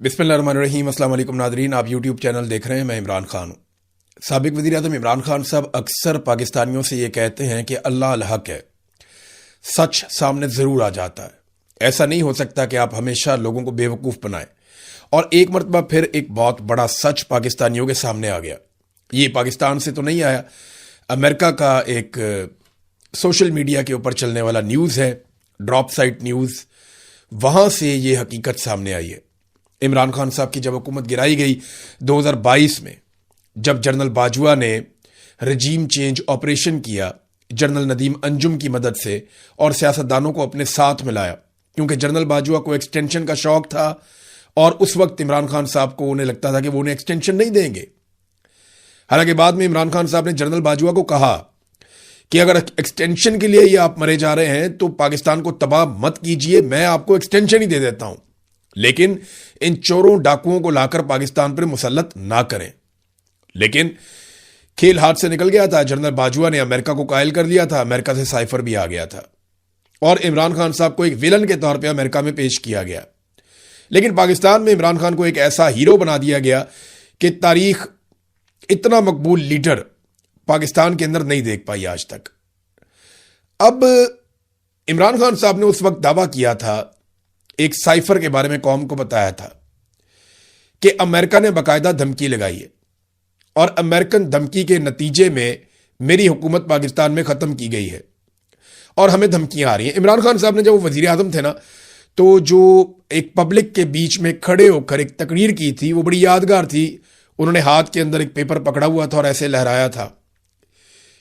बिस्मिल्लाहिर्रहमानिर्रहीम। अस्सलाम वालेकुम नादरीन, आप यूट्यूब चैनल देख रहे हैं। मैं इमरान खान हूँ। साबिक वज़ीर-ए-आज़म इमरान खान साहब अक्सर पाकिस्तानियों से ये कहते हैं कि अल्लाह अल हक है, सच सामने ज़रूर आ जाता है। ऐसा नहीं हो सकता कि आप हमेशा लोगों को बेवकूफ़ बनाएं। और एक मरतबा फिर एक बहुत बड़ा सच पाकिस्तानियों के सामने आ गया। ये पाकिस्तान से तो नहीं आया, अमेरिका का एक सोशल मीडिया के ऊपर चलने वाला न्यूज़ है, ड्रॉप साइट न्यूज़, वहाँ से ये हकीकत सामने आई है। इमरान खान साहब की जब हुकूमत गिराई गई 2022 में, जब जनरल बाजवा ने रजीम चेंज ऑपरेशन किया जनरल नदीम अंजुम की मदद से और सियासतदानों को अपने साथ मिलाया, क्योंकि जनरल बाजवा को एक्सटेंशन का शौक था और उस वक्त इमरान खान साहब को उन्हें लगता था कि वो उन्हें एक्सटेंशन नहीं देंगे। हालांकि बाद में इमरान खान साहब ने जनरल बाजवा को कहा कि अगर एक्सटेंशन के लिए ये आप मरे जा रहे हैं तो पाकिस्तान को तबाह मत कीजिए, मैं आपको एक्सटेंशन ही दे देता हूं, लेकिन इन चोरों डाकुओं को लाकर पाकिस्तान पर मुसल्लत ना करें। लेकिन खेल हाथ से निकल गया था। जनरल बाजवा ने अमेरिका को कायल कर दिया था, अमेरिका से साइफर भी आ गया था और इमरान खान साहब को एक विलन के तौर पे अमेरिका में पेश किया गया। लेकिन पाकिस्तान में इमरान खान को एक ऐसा हीरो बना दिया गया कि तारीख इतना मकबूल लीडर पाकिस्तान के अंदर नहीं देख पाई आज तक। अब इमरान खान साहब ने उस वक्त दावा किया था, एक साइफर के बारे में कौम को बताया था कि अमेरिका ने बाकायदा धमकी लगाई है और अमेरिकन धमकी के नतीजे में मेरी हुकूमत पाकिस्तान में खत्म की गई है और हमें धमकियां आ रही हैं। इमरान खान साहब ने जब वो वजीर आजम थे ना, तो जो एक पब्लिक के बीच में खड़े होकर एक तकरीर की थी, वो बड़ी यादगार थी। उन्होंने हाथ के अंदर एक पेपर पकड़ा हुआ था और ऐसे लहराया था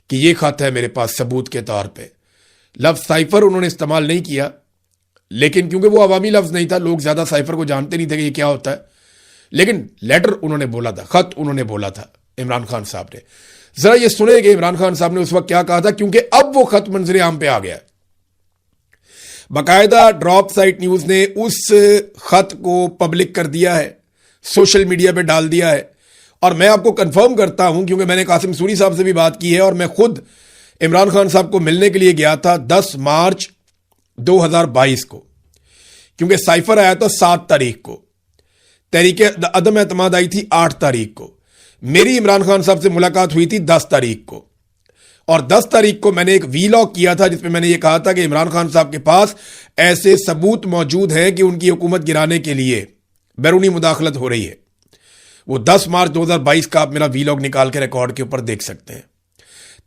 कि ये खत है मेरे पास सबूत के तौर पे। लफ्ज साइफर उन्होंने इस्तेमाल नहीं किया, लेकिन क्योंकि वो अवामी लफ्ज नहीं था, लोग ज्यादा साइफर को जानते नहीं थे कि ये क्या होता है, लेकिन लेटर उन्होंने बोला था, खत उन्होंने बोला था इमरान खान साहब ने। जरा ये सुने कि इमरान खान साहब ने उस वक्त क्या कहा था, क्योंकि अब वो खत मंजरे आम पे आ गया। बाकायदा ड्रॉप साइट न्यूज ने उस खत को पब्लिक कर दिया है, सोशल मीडिया पे डाल दिया है। और मैं आपको कंफर्म करता हूं, क्योंकि मैंने कासिम सूरी साहब से भी बात की है और मैं खुद इमरान खान साहब को मिलने के लिए गया था 10 मार्च 2022 को, क्योंकि साइफर आया था 7 तारीख को, तहरीक अदम एतमाद आई थी 8 तारीख को, मेरी इमरान खान साहब से मुलाकात हुई थी 10 तारीख को। और 10 तारीख को मैंने एक वीलॉग किया था जिसमें मैंने ये कहा था कि इमरान खान साहब के पास ऐसे सबूत मौजूद हैं कि उनकी हुकूमत गिराने के लिए बैरूनी मुदाखलत हो रही है। वो 10 मार्च 2022 का आप मेरा वीलॉग निकाल के रिकॉर्ड के ऊपर देख सकते हैं।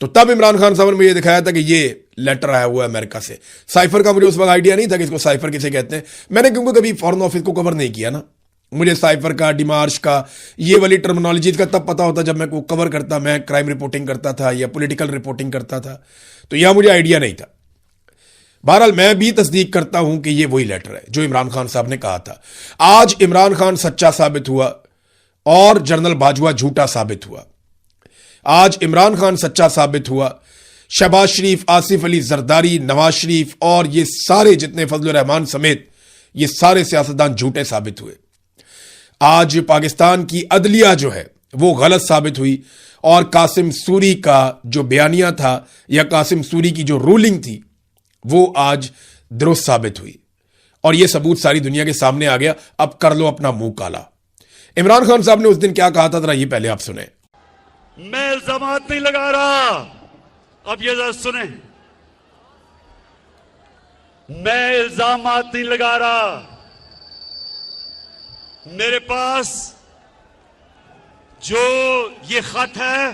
तो तब इमरान खान साहब ने मुझे दिखाया था कि ये लेटर आया हुआ है अमेरिका से। साइफर का मुझे उस वक्त आइडिया नहीं था कि इसको साइफर किसे कहते हैं। मैंने क्योंकि कभी फॉरेन ऑफिस को कवर नहीं किया ना, मुझे साइफर का, डिमार्श का, ये वाली टर्मिनोलॉजीज का तब पता होता जब मैं को कवर करता, मैं क्राइम रिपोर्टिंग करता था या पॉलिटिकल रिपोर्टिंग करता था, तो यहां मुझे आइडिया नहीं था। बहरहाल मैं भी तस्दीक करता हूं कि ये वही लेटर है जो इमरान खान साहब ने कहा था। आज इमरान खान सच्चा साबित हुआ और जनरल बाजवा झूठा साबित हुआ। आज इमरान खान सच्चा साबित हुआ, शहबाज शरीफ, आसिफ अली जरदारी, नवाज शरीफ और ये सारे जितने फजल रहमान समेत ये सारे सियासतदान झूठे साबित हुए। आज पाकिस्तान की अदलिया जो है वो गलत साबित हुई और कासिम सूरी का जो बयानिया था या कासिम सूरी की जो रूलिंग थी वो आज दुरुस्त साबित हुई और ये सबूत सारी दुनिया के सामने आ गया। अब कर लो अपना मुंह काला। इमरान खान साहब ने उस दिन क्या कहा था, जरा ये पहले आप सुने। मैं इल्जामात नहीं लगा रहा, अब ये जरा सुने, मैं इल्जामात नहीं लगा रहा, मेरे पास जो ये खत है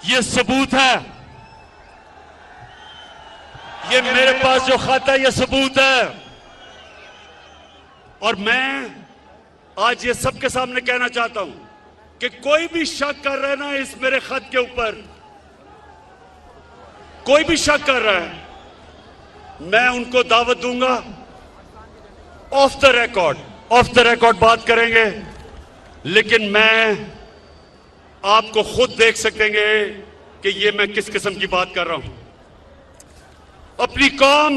ये सबूत है, ये मेरे पास जो खत है ये सबूत है। और मैं आज ये सबके सामने कहना चाहता हूं कि कोई भी शक कर रहा है ना इस मेरे खत के ऊपर, कोई भी शक कर रहा है, मैं उनको दावत दूंगा, ऑफ द रिकॉर्ड बात करेंगे, लेकिन मैं आपको खुद देख सकेंगे कि ये मैं किस किस्म की बात कर रहा हूं। अपनी कौम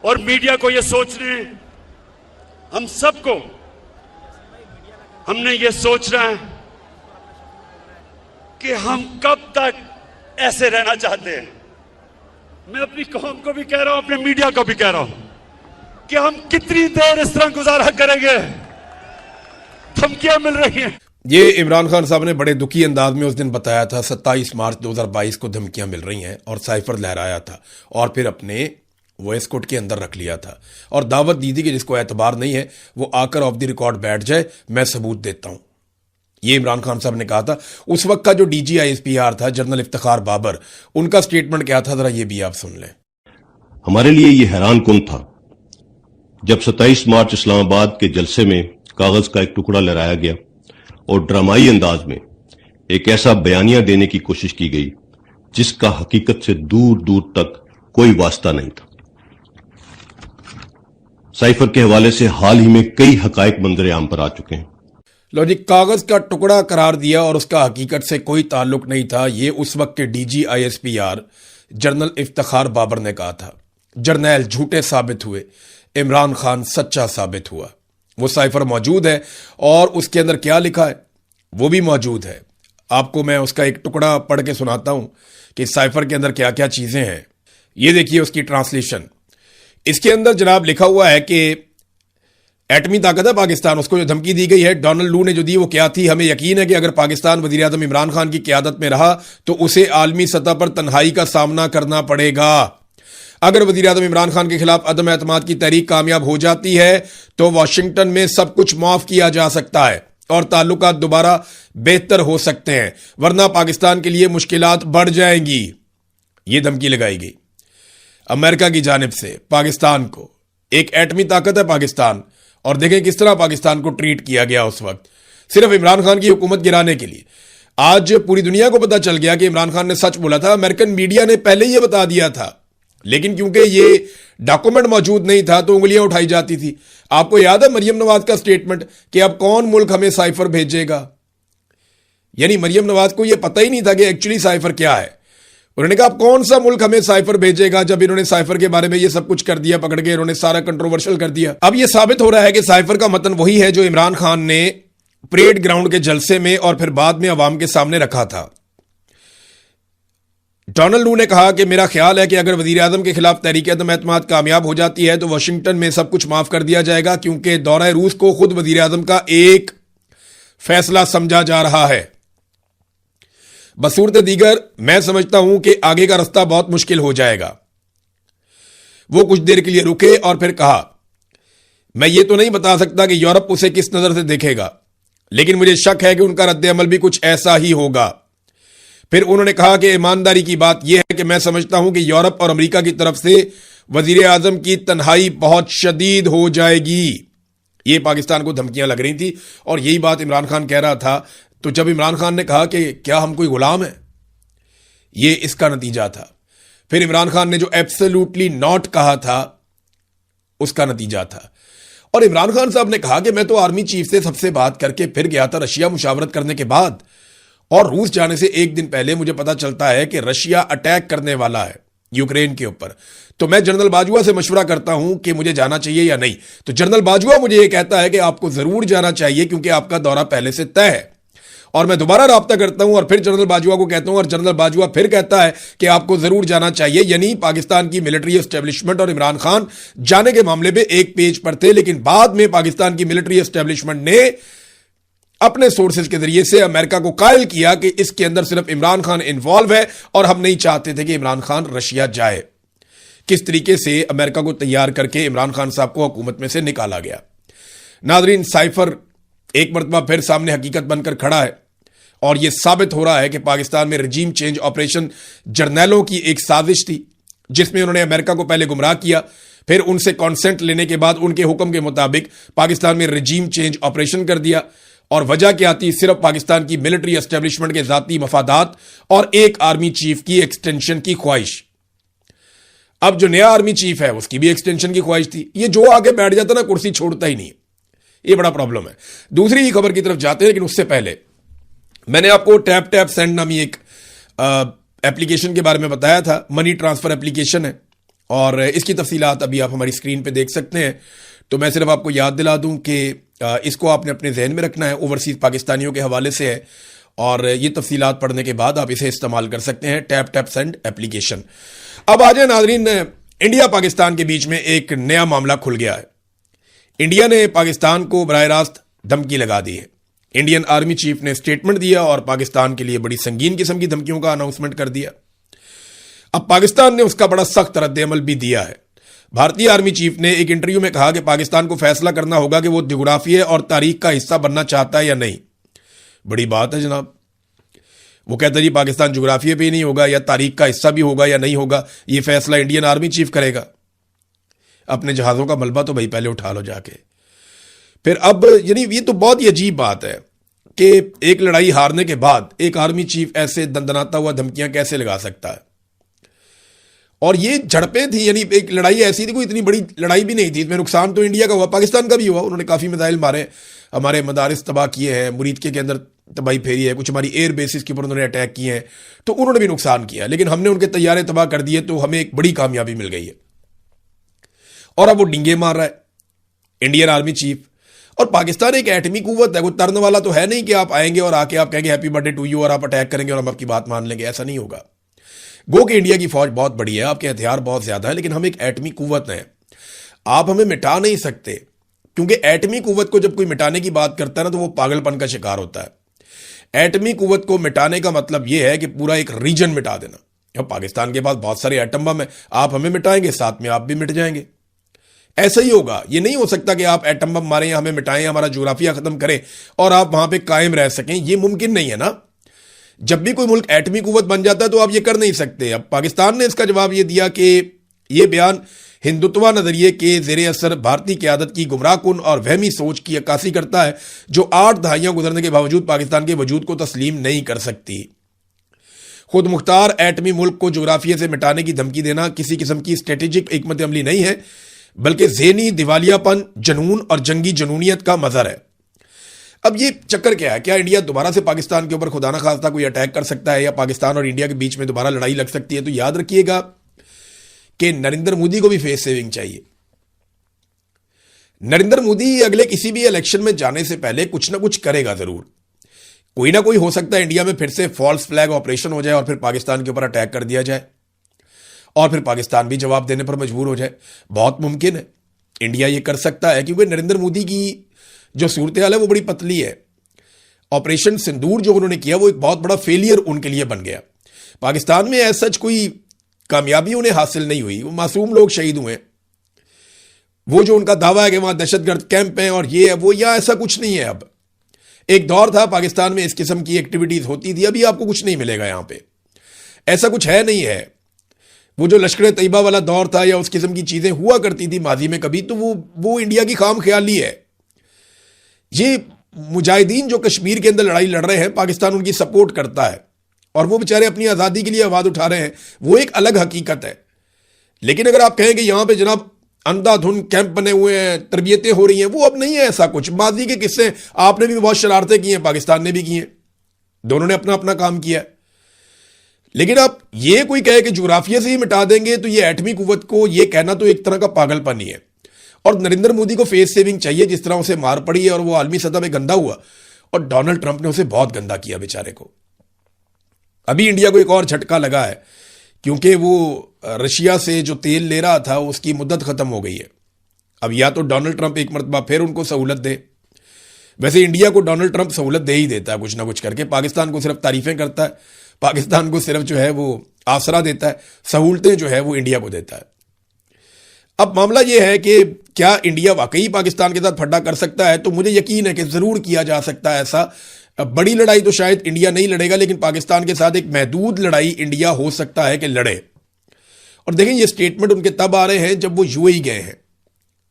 और मीडिया को ये सोचने, हम सबको हमने ये सोचना है कि हम कब तक ऐसे रहना चाहते हैं। मैं अपनी कौम को भी कह रहा हूं, अपने मीडिया को भी कह रहा हूं, कि हम कितनी देर इस तरह गुजारा करेंगे। धमकियां मिल रही हैं। ये इमरान खान साहब ने बड़े दुखी अंदाज में उस दिन बताया था। 27 मार्च 2022 को धमकियां मिल रही हैं और साइफर लहराया था और फिर अपने वॉइस कोड के अंदर रख लिया था और दावत दी थी कि जिसको एतबार नहीं है वो आकर ऑफ द रिकॉर्ड बैठ जाए, मैं सबूत देता हूं। ये इमरान खान साहब ने कहा था। उस वक्त का जो डीजी आईएसपीआर था जनरल इफ्तिखार बाबर, उनका स्टेटमेंट क्या था, जरा ये भी आप सुन लें। हमारे लिए ये हैरान कुन था जब 27 मार्च इस्लामाबाद के जलसे में कागज का एक टुकड़ा लहराया गया और ड्रामाई अंदाज में एक ऐसा बयानिया देने की कोशिश की गई जिसका हकीकत से दूर दूर तक कोई वास्ता नहीं था। साइफर के हवाले से हाल ही में कई हकायक मंजर आम पर आ चुके हैं। लो जी, कागज का टुकड़ा करार दिया और उसका हकीकत से कोई ताल्लुक नहीं था, ये उस वक्त के DG ISPR General Iftikhar Babar ने कहा था। जर्नैल झूठे साबित हुए, इमरान खान सच्चा साबित हुआ। वो साइफर मौजूद है और उसके अंदर क्या लिखा है वो भी मौजूद है। आपको मैं उसका एक टुकड़ा पढ़ के सुनाता हूं कि साइफर के अंदर क्या क्या चीजें हैं। ये देखिए उसकी ट्रांसलेशन। इसके अंदर जनाब लिखा हुआ है कि एटमी ताकत है पाकिस्तान, उसको जो धमकी दी गई है डोनाल्ड लू ने जो दी वो क्या थी। हमें यकीन है कि अगर पाकिस्तान वजीर आज़म इमरान खान की क़यादत में रहा तो उसे आलमी सतह पर तन्हाई का सामना करना पड़ेगा। अगर वजीर आज़म इमरान खान के खिलाफ अदम एतमाद की तहरीक कामयाब हो जाती है तो वाशिंगटन में सब कुछ माफ किया जा सकता है और ताल्लुकात दोबारा बेहतर हो सकते हैं, वरना पाकिस्तान के लिए मुश्किलात बढ़ जाएंगी। ये धमकी लगाई गई अमेरिका की जानिब से पाकिस्तान को। एक एटमी ताकत है पाकिस्तान और देखें किस तरह पाकिस्तान को ट्रीट किया गया उस वक्त, सिर्फ इमरान खान की हुकूमत गिराने के लिए। आज पूरी दुनिया को पता चल गया कि इमरान खान ने सच बोला था। अमेरिकन मीडिया ने पहले ही ये बता दिया था, लेकिन क्योंकि ये डॉक्यूमेंट मौजूद नहीं था तो उंगलियां उठाई जाती थी। आपको याद है मरियम नवाज का स्टेटमेंट कि अब कौन मुल्क हमें साइफर भेजेगा। यानी मरियम नवाज को यह पता ही नहीं था कि एक्चुअली साइफर क्या है। उन्होंने कहा अब कौन सा मुल्क हमें साइफर भेजेगा, जब इन्होंने साइफर के बारे में ये सब कुछ कर दिया, पकड़ के इन्होंने सारा कंट्रोवर्शियल कर दिया। अब यह साबित हो रहा है कि साइफर का मतन वही है जो इमरान खान ने परेड ग्राउंड के जलसे में और फिर बाद में अवाम के सामने रखा था। डोनाल्ड लू ने कहा कि मेरा ख्याल है कि अगर वजीर आजम के खिलाफ तहरीक अदम एतमाद कामयाब हो जाती है तो वाशिंगटन में सब कुछ माफ कर दिया जाएगा, क्योंकि दौरा रूस को खुद वजीर आजम का एक फैसला समझा जा रहा है। बसूरत दीगर मैं समझता हूं कि आगे का रास्ता बहुत मुश्किल हो जाएगा। वो कुछ देर के लिए रुके और फिर कहा मैं ये तो नहीं बता सकता कि यूरोप उसे किस नजर से देखेगा, लेकिन मुझे शक है कि उनका रद्द-ए-अमल भी कुछ ऐसा ही होगा। फिर उन्होंने कहा कि ईमानदारी की बात यह है कि मैं समझता हूं कि यूरोप और अमेरिका की तरफ से वजीर आजम की तन्हाई बहुत शदीद हो जाएगी। ये पाकिस्तान को धमकियां लग रही थी और यही बात इमरान खान कह रहा था। तो जब इमरान खान ने कहा कि क्या हम कोई गुलाम है, ये इसका नतीजा था। फिर इमरान खान ने जो एब्सोल्युटली नॉट कहा था उसका नतीजा था। और इमरान खान साहब ने कहा कि मैं तो आर्मी चीफ से सबसे बात करके फिर गया था रशिया मुशावरत करने के बाद, और रूस जाने से एक दिन पहले मुझे पता चलता है कि रशिया अटैक करने वाला है यूक्रेन के ऊपर। तो मैं जनरल बाजवा से मशवरा करता हूं कि मुझे जाना चाहिए या नहीं। तो जनरल बाजवा मुझे यह कहता है कि आपको जरूर जाना चाहिए क्योंकि आपका दौरा पहले से तय है। और मैं दोबारा राब्ता करता हूं और फिर जनरल बाजवा को कहता हूं और जनरल बाजवा फिर कहता है कि आपको जरूर जाना चाहिए। यानी पाकिस्तान की मिलिट्री एस्टेब्लिशमेंट और इमरान खान जाने के मामले में एक पेज पर थे, लेकिन बाद में पाकिस्तान की मिलिट्री एस्टेब्लिशमेंट ने अपने सोर्सेज के जरिए से अमेरिका को कायल किया कि इसके अंदर सिर्फ इमरान खान इन्वॉल्व है और हम नहीं चाहते थे कि इमरान खान रशिया जाए। किस तरीके से अमेरिका को तैयार करके इमरान खान साहब को हुकूमत में से निकाला गया। नाजरीन, साइफर एक मरतबा फिर सामने हकीकत बनकर खड़ा है और यह साबित हो रहा है कि पाकिस्तान में रजीम चेंज ऑपरेशन जर्नैलों की एक साजिश थी, जिसमें उन्होंने अमेरिका को पहले गुमराह किया, फिर उनसे कॉन्सेंट लेने के बाद उनके हुक्म के मुताबिक पाकिस्तान में रजीम चेंज ऑपरेशन कर दिया। और वजह क्या थी? सिर्फ पाकिस्तान की मिलिट्री एस्टेब्लिशमेंट के जाती मफादात और एक आर्मी चीफ की एक्सटेंशन की ख्वाहिश। अब जो नया आर्मी चीफ है उसकी भी एक्सटेंशन की ख्वाहिश थी। ये जो आगे बैठ जाता ना कुर्सी छोड़ता ही नहीं, ये बड़ा प्रॉब्लम है। दूसरी ही खबर की तरफ जाते हैं, लेकिन उससे पहले मैंने आपको टैप टैप सेंड नामी एक एप्लीकेशन के बारे में बताया था। मनी ट्रांसफर एप्लीकेशन है और इसकी तफसीलात अभी आप हमारी स्क्रीन पे देख सकते हैं। तो मैं सिर्फ आपको याद दिला दूं कि इसको आपने अपने जहन में रखना है। ओवरसीज पाकिस्तानियों के हवाले से है और ये तफसीलात पढ़ने के बाद आप इसे इस्तेमाल कर सकते हैं। Tap tap send application. अब आ जाए नाजरीन इंडिया पाकिस्तान के बीच में एक नया मामला खुल गया है। इंडिया ने पाकिस्तान को बराह रास्त धमकी लगा दी है। इंडियन आर्मी चीफ ने स्टेटमेंट दिया और पाकिस्तान के लिए बड़ी संगीन किस्म की धमकियों का अनाउंसमेंट कर दिया। अब पाकिस्तान ने उसका बड़ा सख्त रद्द-ए-अमल भी दिया है। भारतीय आर्मी चीफ ने एक इंटरव्यू में कहा कि पाकिस्तान को फैसला करना होगा कि वो ज्योग्राफिया और तारीख का हिस्सा बनना चाहता है या नहीं। बड़ी बात है जनाब। वो कहता है जी पाकिस्तान ज्योग्राफिया पे ही नहीं होगा या तारीख का हिस्सा भी होगा या नहीं होगा, ये फैसला इंडियन आर्मी चीफ करेगा। अपने जहाजों का मलबा तो भाई पहले उठा लो जाके। फिर अब यानी ये तो बहुत ही अजीब बात है कि एक लड़ाई हारने के बाद एक आर्मी चीफ ऐसे दंदनाता हुआ धमकियां कैसे लगा सकता है। और ये झड़पें थी, यानी एक लड़ाई ऐसी थी, कोई इतनी बड़ी लड़ाई भी नहीं थी। इसमें नुकसान तो इंडिया का हुआ, पाकिस्तान का भी हुआ। उन्होंने काफी मिसाइल मारे, हमारे मदारिस तबाह किए हैं, मुरीदके के अंदर तबाही फेरी है, कुछ हमारी एयर बेसिस के ऊपर उन्होंने अटैक किए हैं, तो उन्होंने भी नुकसान किया। लेकिन हमने उनके तैयारे तबाह कर दिए, तो हमें एक बड़ी कामयाबी मिल गई है। और अब वो डिंगे मार रहा है इंडियन आर्मी चीफ। और पाकिस्तान एक एटमी कुव्वत है, कोई तरने वाला तो है नहीं कि आप आएंगे और आके आप कहेंगे हैप्पी बर्थडे टू यू और आप अटैक करेंगे और हम आपकी बात मान लेंगे। ऐसा नहीं होगा। गो कि इंडिया की फौज बहुत बड़ी है, आपके हथियार बहुत ज्यादा है, लेकिन हम एक एटमी कुव्वत हैं। आप हमें मिटा नहीं सकते, क्योंकि एटमी कुव्वत को जब कोई मिटाने की बात करता है ना, तो वो पागलपन का शिकार होता है। एटमी कुव्वत को मिटाने का मतलब यह है कि पूरा एक रीजन मिटा देना। अब पाकिस्तान के पास बहुत सारे एटम बम है, आप हमें मिटाएंगे, साथ में आप भी मिट जाएंगे। ऐसा ही होगा। ये नहीं हो सकता कि आप एटम बम मारें, हमें मिटाएं, हमारा ज्योग्राफिया खत्म करें और आप वहां पे कायम रह सकें। ये मुमकिन नहीं है ना। जब भी कोई मुल्क एटमी कुव्वत बन जाता है तो आप ये कर नहीं सकते। अब पाकिस्तान ने इसका जवाब ये दिया कि यह बयान हिंदुत्व नजरिए के जेर असर भारतीय क़यादत की गुमराहकुन और वहमी सोच की अक्कासी करता है, जो 8 दहाइयां गुजरने के बावजूद पाकिस्तान के वजूद को तस्लीम नहीं कर सकती। खुद मुख्तार एटमी मुल्क को ज्योग्राफिया से मिटाने की धमकी देना किसी किस्म की स्ट्रेटेजिक हिकमत अमली नहीं है, बल्कि ज़हनी दिवालियापन, जनून और जंगी जनूनियत का मजहर है। अब ये चक्कर क्या है? क्या इंडिया दोबारा से पाकिस्तान के ऊपर खुदा ना खास्ता कोई अटैक कर सकता है या पाकिस्तान और इंडिया के बीच में दोबारा लड़ाई लग सकती है? तो याद रखिएगा कि नरेंद्र मोदी को भी फेस सेविंग चाहिए। नरेंद्र मोदी अगले किसी भी इलेक्शन में जाने से पहले कुछ ना कुछ करेगा जरूर। कोई ना कोई हो सकता है इंडिया में फिर से फॉल्स फ्लैग ऑपरेशन हो जाए और फिर पाकिस्तान के ऊपर अटैक कर दिया जाए और फिर पाकिस्तान भी जवाब देने पर मजबूर हो जाए। बहुत मुमकिन है, इंडिया ये कर सकता है, क्योंकि नरेंद्र मोदी की जो सूरत हाल है वो बड़ी पतली है। ऑपरेशन सिंदूर जो उन्होंने किया वो एक बहुत बड़ा फेलियर उनके लिए बन गया। पाकिस्तान में ऐसा सच कोई कामयाबी उन्हें हासिल नहीं हुई, वो मासूम लोग शहीद हुए। वो जो उनका दावा है कि वहां दहशतगर्द कैंप हैं और ये है वो, या ऐसा कुछ नहीं है। अब एक दौर था पाकिस्तान में इस किस्म की एक्टिविटीज होती थी, अभी आपको कुछ नहीं मिलेगा यहां पे, ऐसा कुछ है नहीं है। वो जो लश्कर तैयबा वाला दौर था या उस किस्म की चीजें हुआ करती थी माजी में कभी, तो वो इंडिया की खाम ख्याली है। ये मुजाहिदीन जो कश्मीर के अंदर लड़ाई लड़ रहे हैं, पाकिस्तान उनकी सपोर्ट करता है और वो बेचारे अपनी आजादी के लिए आवाज उठा रहे हैं, वो एक अलग हकीकत है। लेकिन अगर आप कहें कि यहां पे जनाब अंधाधुंध कैंप बने हुए हैं, तरबियतें हो रही हैं, वो अब नहीं है ऐसा कुछ। माजी के किस्से आपने भी बहुत शरारतें की हैं, पाकिस्तान ने भी की हैं, दोनों ने अपना अपना काम किया। लेकिन आप ये कोई कहे कि ज्योग्राफिया से ही मिटा देंगे, तो ये एटमी कुव्वत को ये कहना तो एक तरह का पागलपन ही है। और नरेंद्र मोदी को फेस सेविंग चाहिए, जिस तरह उसे मार पड़ी है और वो आलमी सतह पे गंदा हुआ, और डोनाल्ड ट्रंप ने उसे बहुत गंदा किया बेचारे को। अभी इंडिया को एक और झटका लगा है, क्योंकि वो रशिया से जो तेल ले रहा था उसकी मुद्दत खत्म हो गई है। अब या तो डोनाल्ड ट्रंप एक मरतबा फिर उनको सहूलत दे। वैसे इंडिया को डोनाल्ड ट्रंप सहूलत दे ही देता है कुछ ना कुछ करके, पाकिस्तान को सिर्फ तारीफें करता है, पाकिस्तान को सिर्फ जो है वो आसरा देता है, सहूलतें जो है वो इंडिया को देता है। अब मामला यह है कि क्या इंडिया वाकई पाकिस्तान के साथ फड्डा कर सकता है? तो मुझे यकीन है कि जरूर किया जा सकता है ऐसा। बड़ी लड़ाई तो शायद इंडिया नहीं लड़ेगा, लेकिन पाकिस्तान के साथ एक महदूद लड़ाई इंडिया हो सकता है कि लड़े। और देखें ये स्टेटमेंट उनके तब आ रहे हैं जब वो यूएई गए हैं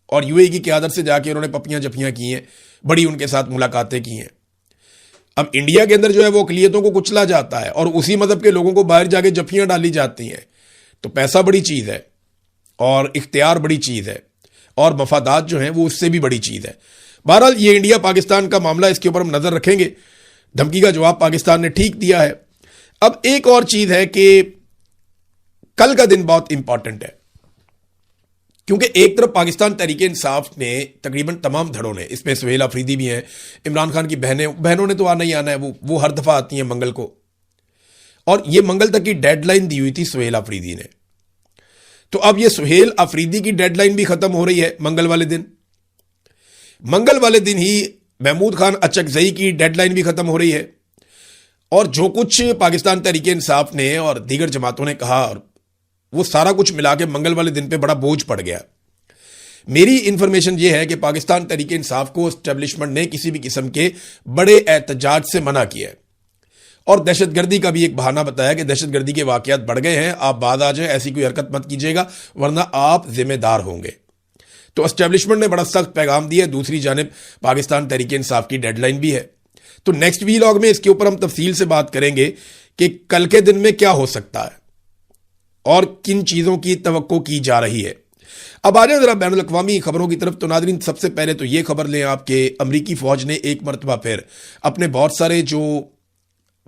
और यूएई की क़यादत से जाके उन्होंने पपियां जफियां की हैं, बड़ी उनके साथ मुलाकातें की हैं। अब इंडिया के अंदर जो है वो अक़लियतों को कुचला जाता है और उसी मजहब के लोगों को बाहर जाके जफियां डाली जाती हैं। तो पैसा बड़ी चीज है और इख्तियार बड़ी चीज है और मफादात जो हैं वो उससे भी बड़ी चीज है। बहरहाल ये इंडिया पाकिस्तान का मामला, इसके ऊपर हम नजर रखेंगे। धमकी का जवाब पाकिस्तान ने ठीक दिया है। अब एक और चीज है कि कल का दिन बहुत इंपॉर्टेंट है, क्योंकि एक तरफ पाकिस्तान तहरीक इंसाफ ने तकरीबन तमाम धड़ों ने, इसमें सुहेल अफरीदी भी हैं, इमरान खान की बहनों ने तो आना ही आना है, वो हर दफा आती हैं मंगल को, और ये मंगल तक की डेडलाइन दी हुई थी सुहेल अफरीदी ने। तो अब ये सुहेल अफरीदी की डेडलाइन भी खत्म हो रही है मंगल वाले दिन। मंगल वाले दिन ही महमूद खान अचकजई की डेडलाइन भी खत्म हो रही है। और जो कुछ पाकिस्तान तहरीक इंसाफ ने और दीगर जमातों ने कहा, और वो सारा कुछ मिला के मंगल वाले दिन पे बड़ा बोझ पड़ गया। मेरी इंफॉर्मेशन ये है कि पाकिस्तान तहरीक इंसाफ को एस्टेब्लिशमेंट ने किसी भी किस्म के बड़े एहतजाज से मना किया है और दहशतगर्दी का भी एक बहाना बताया कि दहशतगर्दी के वाकयात बढ़ गए हैं, आप बाद आ जाए, ऐसी कोई हरकत मत कीजिएगा वरना आप जिम्मेदार होंगे। तो एस्टेब्लिशमेंट ने बड़ा सख्त पैगाम दिया है। दूसरी जानिब पाकिस्तान तहरीक इंसाफ की डेडलाइन भी है। तो नेक्स्ट वीलॉग में इसके ऊपर हम तफसील से बात करेंगे कि कल के दिन में क्या हो सकता है और किन चीजों की तवक्को की जा रही है। अब आ जाए जरा बैनुल अक़वामी खबरों की तरफ। तो नाज़रीन, सबसे पहले तो यह खबर लें आपके अमरीकी फौज ने एक मरतबा फिर अपने बहुत सारे जो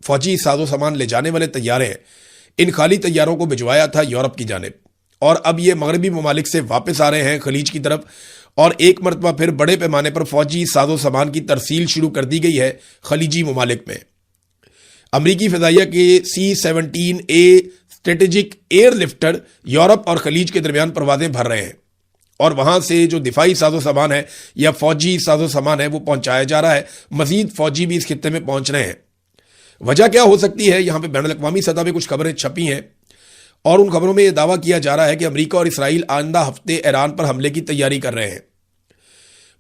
फौजी साजो सामान ले जाने वाले तैयारे हैं, इन खाली तैयारों को भिजवाया था यूरोप की जानिब, और अब ये मगरबी ममालिक से वापस आ रहे हैं खलीज की तरफ, और एक मरतबा फिर बड़े पैमाने पर फौजी साजो सामान की तरसील शुरू कर दी गई है खलीजी ममालिक में। अमरीकी फ़िज़ाइया के C-17A स्ट्रेटेजिक एयरलिफ्टर यूरोप और खलीज के दरमियान परवाजें भर रहे हैं, और वहां से जो दिफाई साजो सामान है या फौजी साजो सामान है वो पहुंचाया जा रहा है। मजीद फौजी भी इस खित्ते में पहुंच रहे हैं। वजह क्या हो सकती है? यहां पे बैनुल अक़वामी सतह पे कुछ खबरें छपी हैं और उन खबरों में यह दावा किया जा रहा है कि अमेरिका और इसराइल आइंदा हफ्ते ईरान पर हमले की तैयारी कर रहे हैं।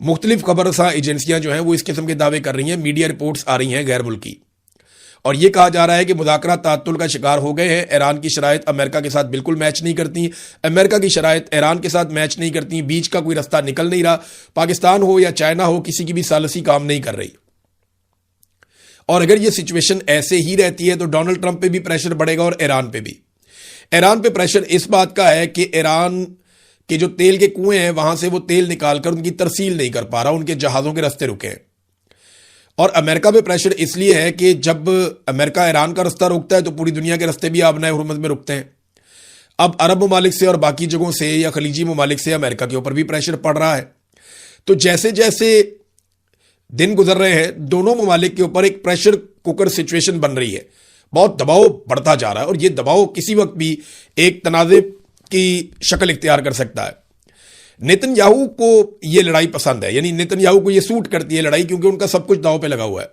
मुख्तलिफ खबरसा एजेंसियां जो हैं वो इस किस्म के दावे कर रही हैं, मीडिया रिपोर्ट्स आ रही हैं गैर मुल्की, और यह कहा जा रहा है कि मुज़ाकरा तातुल का शिकार हो गए हैं। ईरान की शराइत अमेरिका के साथ बिल्कुल मैच नहीं करती, अमेरिका की शराइत ईरान के साथ मैच नहीं करती, बीच का कोई रास्ता निकल नहीं रहा। पाकिस्तान हो या चाइना हो, किसी की भी सालसी काम नहीं कर रही। और अगर यह सिचुएशन ऐसे ही रहती है तो डोनाल्ड ट्रंप पे भी प्रेशर बढ़ेगा और ईरान पे भी। ईरान पे प्रेशर इस बात का है कि ईरान के जो तेल के कुएं हैं वहां से वो तेल निकालकर उनकी तरसील नहीं कर पा रहा, उनके जहाजों के रास्ते रुके हैं। और अमेरिका पे प्रेशर इसलिए है कि जब अमेरिका ईरान का रास्ता रोकता है तो पूरी दुनिया के रास्ते भी आबनाए हुर्मत में रुकते हैं। अब अरब ममालिक से और बाकी जगहों से या खलीजी ममालिक से अमेरिका के ऊपर भी प्रेशर पड़ रहा है। तो जैसे जैसे दिन गुजर रहे हैं, दोनों ममालिक के ऊपर एक प्रेशर कुकर सिचुएशन बन रही है, बहुत दबाव बढ़ता जा रहा है, और यह दबाव किसी वक्त भी एक तनाज़े की शक्ल इख्तियार कर सकता है। नेतन्याहू को यह लड़ाई पसंद है, यानी नेतन्याहू को यह सूट करती है लड़ाई, क्योंकि उनका सब कुछ दांव पे लगा हुआ है।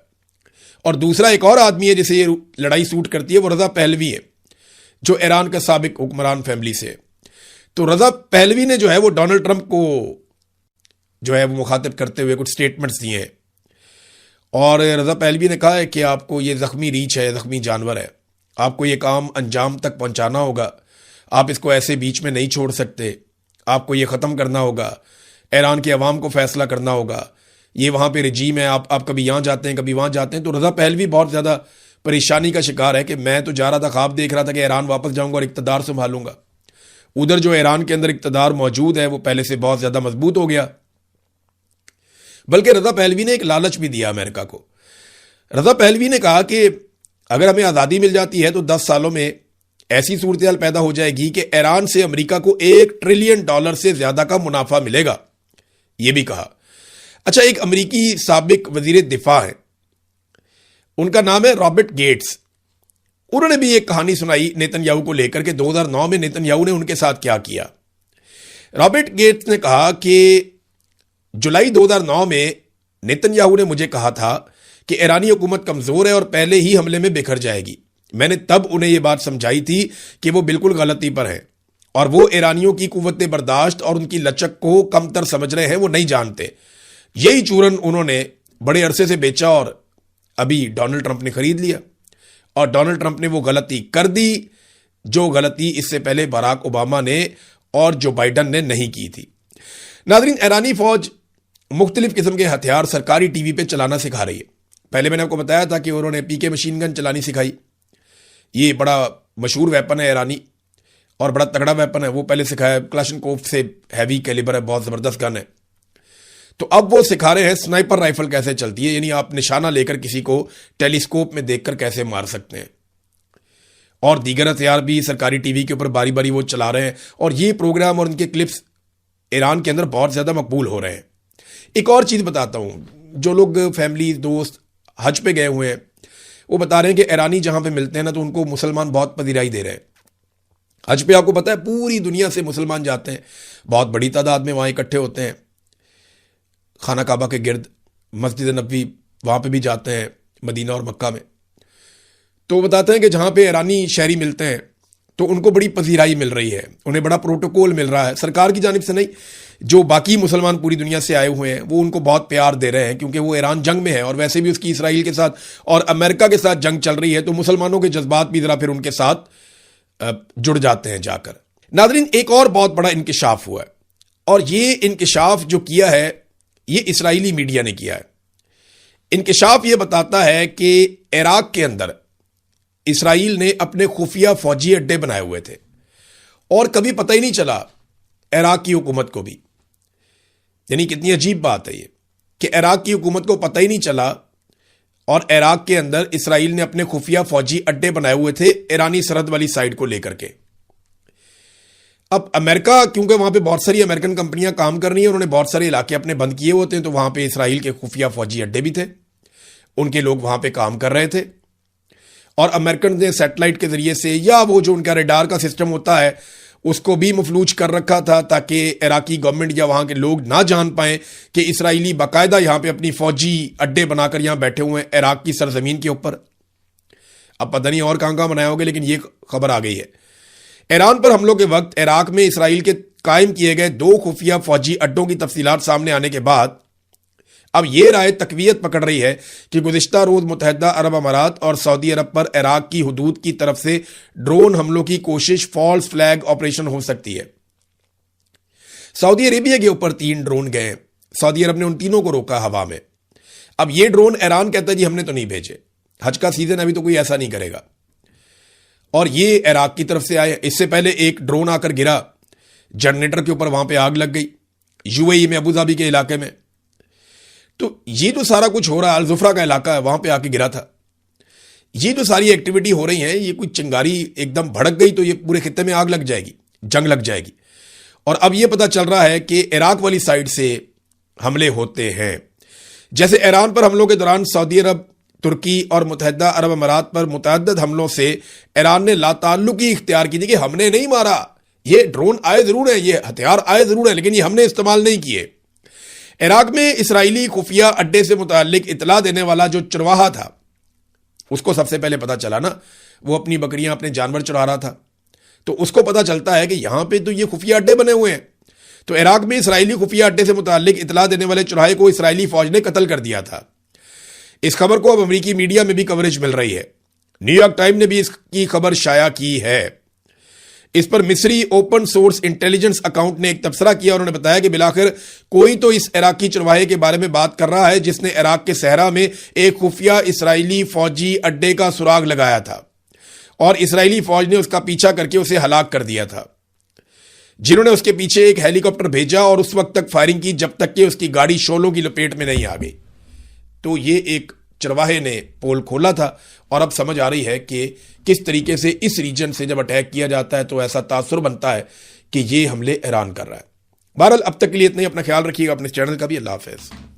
और दूसरा एक और आदमी है जिसे ये लड़ाई सूट करती है, वो रजा पहलवी है, जो ईरान का साबिक हुक्मरान फैमिली से है। तो रजा पहलवी ने जो है वो डोनाल्ड ट्रंप को जो है वो मुखातिब करते हुए कुछ स्टेटमेंट्स दिए हैं, और रजा पहलवी ने कहा है कि आपको ये जख्मी रीछ है, जख्मी जानवर है, आपको ये काम अंजाम तक पहुंचाना होगा, आप इसको ऐसे बीच में नहीं छोड़ सकते, आपको ये ख़त्म करना होगा, ईरान के अवाम को फैसला करना होगा, ये वहाँ पे रजीम है, आप कभी यहाँ जाते हैं कभी वहाँ जाते हैं। तो रजा पहलवी बहुत ज़्यादा परेशानी का शिकार है कि मैं तो जा रहा था, ख्वाब देख रहा था कि ईरान वापस जाऊँगा और इक़्तिदार संभालूंगा। उधर जो ईरान के अंदर इक़्तिदार मौजूद है वो पहले से बहुत ज़्यादा मजबूत हो गया। बल्कि रजा पहलवी ने एक लालच भी दिया अमेरिका को। रजा पहलवी ने कहा कि अगर हमें आज़ादी मिल जाती है तो 10 सालों में ऐसी सूरत पैदा हो जाएगी कि ईरान से अमेरिका को $1 ट्रिलियन से ज्यादा का मुनाफा मिलेगा, यह भी कहा। अच्छा, एक अमेरिकी साबिक वजीर दिफा है, उनका नाम है रॉबर्ट गेट्स। उन्होंने भी एक कहानी सुनाई नेतन्याहू को लेकर के 2009 में नेतन्याहू ने उनके साथ क्या किया। रॉबर्ट गेट्स ने कहा कि जुलाई 2009 में नेतन्याहू ने मुझे कहा था कि ईरानी हुकूमत कमजोर है और पहले ही हमले में बिखर जाएगी। मैंने तब उन्हें यह बात समझाई थी कि वो बिल्कुल गलती पर हैं और वो ईरानियों की कुव्वत बर्दाश्त और उनकी लचक को कमतर समझ रहे हैं, वो नहीं जानते। यही चूरन उन्होंने बड़े अरसे से बेचा और अभी डोनाल्ड ट्रंप ने खरीद लिया, और डोनाल्ड ट्रंप ने वो गलती कर दी जो गलती इससे पहले बराक ओबामा ने और जो बाइडन ने नहीं की थी। नाज़रीन, ईरानी फौज मुख्तलिफ किस्म के हथियार सरकारी टीवी पे चलाना सिखा रही है। पहले मैंने आपको बताया था कि उन्होंने पीके मशीन गन चलानी सिखाई। ये बड़ा मशहूर वेपन है ईरानी और बड़ा तगड़ा वेपन है, वो पहले सिखाया। क्लाशनकोव से हैवी कैलिबर है, बहुत ज़बरदस्त गन है। तो अब वो सिखा रहे हैं स्नाइपर राइफल कैसे चलती है, यानी आप निशाना लेकर किसी को टेलीस्कोप में देखकर कैसे मार सकते हैं, और दीगर हथियार भी सरकारी टीवी के ऊपर बारी बारी वो चला रहे हैं। और ये प्रोग्राम और उनके क्लिप्स ईरान के अंदर बहुत ज़्यादा मकबूल हो रहे हैं। एक और चीज़ बताता हूँ, जो लोग फैमिली दोस्त हज पे गए हुए हैं वो बता रहे हैं कि ईरानी जहाँ पे मिलते हैं ना तो उनको मुसलमान बहुत पजीराई दे रहे हैं। हज पे आपको पता है पूरी दुनिया से मुसलमान जाते हैं, बहुत बड़ी तादाद में वहाँ इकट्ठे होते हैं, खाना काबा के गिर्द, मस्जिद नबवी वहाँ पे भी जाते हैं, मदीना और मक्का में। तो बताते हैं कि जहाँ पे ईरानी शहरी मिलते हैं तो उनको बड़ी पजीराई मिल रही है, उन्हें बड़ा प्रोटोकॉल मिल रहा है, सरकार की जानिब से नहीं, जो बाकी मुसलमान पूरी दुनिया से आए हुए हैं वो उनको बहुत प्यार दे रहे हैं, क्योंकि वो ईरान जंग में है और वैसे भी उसकी इसराइल के साथ और अमेरिका के साथ जंग चल रही है, तो मुसलमानों के जज्बात भी जरा फिर उनके साथ जुड़ जाते हैं जाकर। नादरीन, एक और बहुत बड़ा इंकिशाफ हुआ है, और ये इंकिशाफ जो किया है ये इसराइली मीडिया ने किया है। इंकिशाफ ये बताता है कि इराक के अंदर इसराइल ने अपने खुफिया फौजी अड्डे बनाए हुए थे और कभी पता ही नहीं चला इराक की हुकूमत को भी। यानी कितनी अजीब बात है ये कि इराक की हुकूमत को पता ही नहीं चला और इराक के अंदर इसराइल ने अपने खुफिया फौजी अड्डे बनाए हुए थे ईरानी सरहद वाली साइड को लेकर के। अब अमेरिका, क्योंकि वहां पे बहुत सारी अमेरिकन कंपनियां काम कर रही हैं, उन्होंने बहुत सारे इलाके अपने बंद किए होते हैं, तो वहां पे इसराइल के खुफिया फौजी अड्डे भी थे, उनके लोग वहां पे काम कर रहे थे। और अमेरिकन ने सैटेलाइट के जरिए से या वो जो उनका रेडार का सिस्टम होता है उसको भी मफलूज कर रखा था, ताकि इराकी गवर्नमेंट या वहां के लोग ना जान पाएं कि इसराइली बाकायदा यहां पे अपनी फौजी अड्डे बनाकर यहां बैठे हुए हैं इराक की सरजमीन के ऊपर। अब पता नहीं और कहां बनाए होंगे, लेकिन ये खबर आ गई है। ईरान पर हमलों के वक्त इराक में इसराइल के कायम किए गए 2 खुफिया फौजी अड्डों की तफसीलात सामने आने के बाद अब यह राय तकवीयत पकड़ रही है कि गुज़िश्ता रोज मुत्तहिदा अरब अमारात और सऊदी अरब पर इराक की हुदूद की तरफ से ड्रोन हमलों की कोशिश फॉल्स फ्लैग ऑपरेशन हो सकती है। सऊदी अरेबिया के ऊपर 3 ड्रोन गए, सऊदी अरब ने उन तीनों को रोका हवा में। अब ये ड्रोन ईरान कहता है जी हमने तो नहीं भेजे, हज का सीजन अभी तो कोई ऐसा नहीं करेगा, और ये इराक की तरफ से आए। इससे पहले एक ड्रोन आकर गिरा जनरेटर के ऊपर, वहां पे आग लग गई यूएई में, अबू धाबी के इलाके में। तो ये जो सारा कुछ हो रहा है, अल-जुफ्रा का इलाका है, वहां पे आके गिरा था। ये जो सारी एक्टिविटी हो रही है, ये कोई चिंगारी एकदम भड़क गई तो ये पूरे खित्ते में आग लग जाएगी, जंग लग जाएगी। और अब ये पता चल रहा है कि इराक वाली साइड से हमले होते हैं। जैसे ईरान पर हमलों के दौरान सऊदी अरब, तुर्की और मुत्तहिदा अरब अमारात पर मुतअद्दिद हमलों से ईरान ने लाताल्लुकी इख्तियार की थी कि हमने नहीं मारा, ये ड्रोन आए जरूर है, ये हथियार आए जरूर है, लेकिन ये हमने इस्तेमाल नहीं किए। इराक में इसराइली खुफिया अड्डे से मुताल्लिक इतला देने वाला जो चरवाहा था, उसको सबसे पहले पता चला ना, वो अपनी बकरियां, अपने जानवर चुरा रहा था, तो उसको पता चलता है कि यहां पे तो ये खुफिया अड्डे बने हुए हैं। तो इराक में इसराइली खुफिया अड्डे से मुताल्लिक इतला देने वाले चुराहे को इसराइली फौज ने कत्ल कर दिया था। इस खबर को अब अमेरिकी मीडिया में भी कवरेज मिल रही है, न्यूयॉर्क टाइम ने भी इसकी खबर शाया की है। इस पर मिस्री ओपन सोर्स इंटेलिजेंस अकाउंट ने एक तबसरा किया, उन्होंने बताया कि बिलाखिर कोई तो इस इराकी चरवाहे के बारे में बात कर रहा है जिसने इराक के सहरा में एक खुफिया इसराइली फौजी अड्डे का सुराग लगाया था और इसराइली फौज ने उसका पीछा करके उसे हलाक कर दिया था, जिन्होंने उसके पीछे एक हेलीकॉप्टर भेजा और उस वक्त तक फायरिंग की जब तक कि उसकी गाड़ी शोलों की लपेट में नहीं आ गई। तो ये एक चरवाहे ने पोल खोला था और अब समझ आ रही है कि किस तरीके से इस रीजन से जब अटैक किया जाता है तो ऐसा तासुर बनता है कि ये हमले ईरान कर रहा है। बहरहाल अब तक के लिए इतना ही, अपना ख्याल रखिएगा, अपने चैनल का भी। अल्लाह हाफ़िज़।